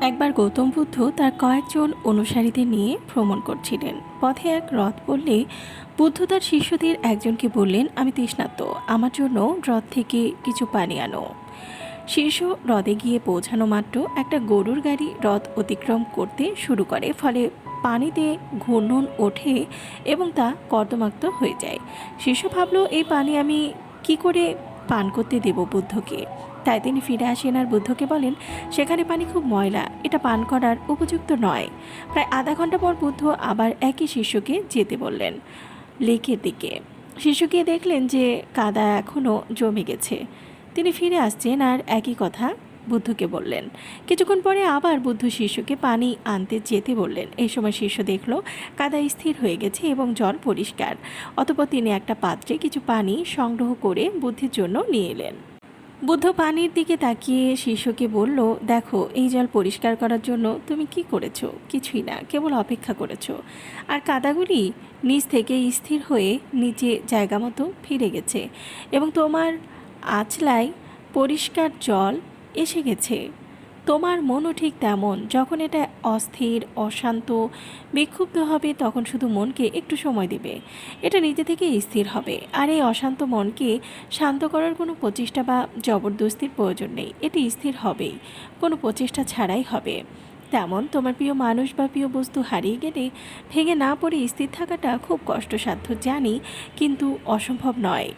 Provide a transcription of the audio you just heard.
একবার গৌতম বুদ্ধ তার কয়েকজন অনুসারীদের নিয়ে ভ্রমণ করছিলেন। পথে এক হ্রদ পড়লে বুদ্ধ তার শিষ্যদের একজনকে বললেন, আমি তৃষ্ণার্ত, আমার জন্য হ্রদ থেকে কিছু পানি আনো। শিষ্য হ্রদে গিয়ে পৌঁছানো মাত্র একটা গরুর গাড়ি হ্রদ অতিক্রম করতে শুরু করে, ফলে পানিতে ঘূর্ণন ওঠে এবং তা কর্দমাক্ত হয়ে যায়। শিষ্য ভাবলো, এই পানি আমি কি করে পান করতে দেব বুদ্ধকে। তাই তিনি ফিরে আসেন আর বুদ্ধকে বলেন, সেখানে পানি খুব ময়লা, এটা পান করার উপযুক্ত নয়। প্রায় আধা ঘন্টা পর বুদ্ধ আবার একই শিষ্যকে যেতে বললেন লেকের দিকে। শিষ্য গিয়ে দেখলেন যে কাদা এখনও জমে গেছে। তিনি ফিরে আসছেন আর একই কথা বুদ্ধকে বললেন। কিছুক্ষণ পরে আবার বুদ্ধ শিষ্যকে পানি আনতে যেতে বললেন। এই সময় শিষ্য দেখল কাদা স্থির হয়ে গেছে এবং জল পরিষ্কার। অতঃপর তিনি একটা পাত্রে কিছু পানি সংগ্রহ করে বুদ্ধির জন্য নিয়ে এলেন। বুদ্ধ পানির দিকে তাকিয়ে শিষ্যকে বলল, দেখো, এই জল পরিষ্কার করার জন্য তুমি কি করেছো? কিছুই না, কেবল অপেক্ষা করেছো। আর কাদাগুলি নিচ থেকে স্থির হয়ে নিচে জায়গা মতো ফিরে গেছে এবং তোমার আঁচলায় পরিষ্কার জল এসে গেছে। তোমার মনও ঠিক তেমন। যখন এটা অস্থির, অশান্ত, বিক্ষুব্ধ হবে, তখন শুধু মনকে একটু সময় দিবে, এটা নিজে থেকে স্থির হবে। আর এই অশান্ত মনকে শান্ত করার কোনো প্রচেষ্টা বা জবরদস্তির প্রয়োজন নেই, এটি স্থির হবেই, কোনো প্রচেষ্টা ছাড়াই হবে। তেমন তোমার প্রিয় মানুষ বা প্রিয় বস্তু হারিয়ে গেলে ভেঙে না পড়ে স্থির থাকাটা খুব কষ্টসাধ্য, জানি, কিন্তু অসম্ভব নয়।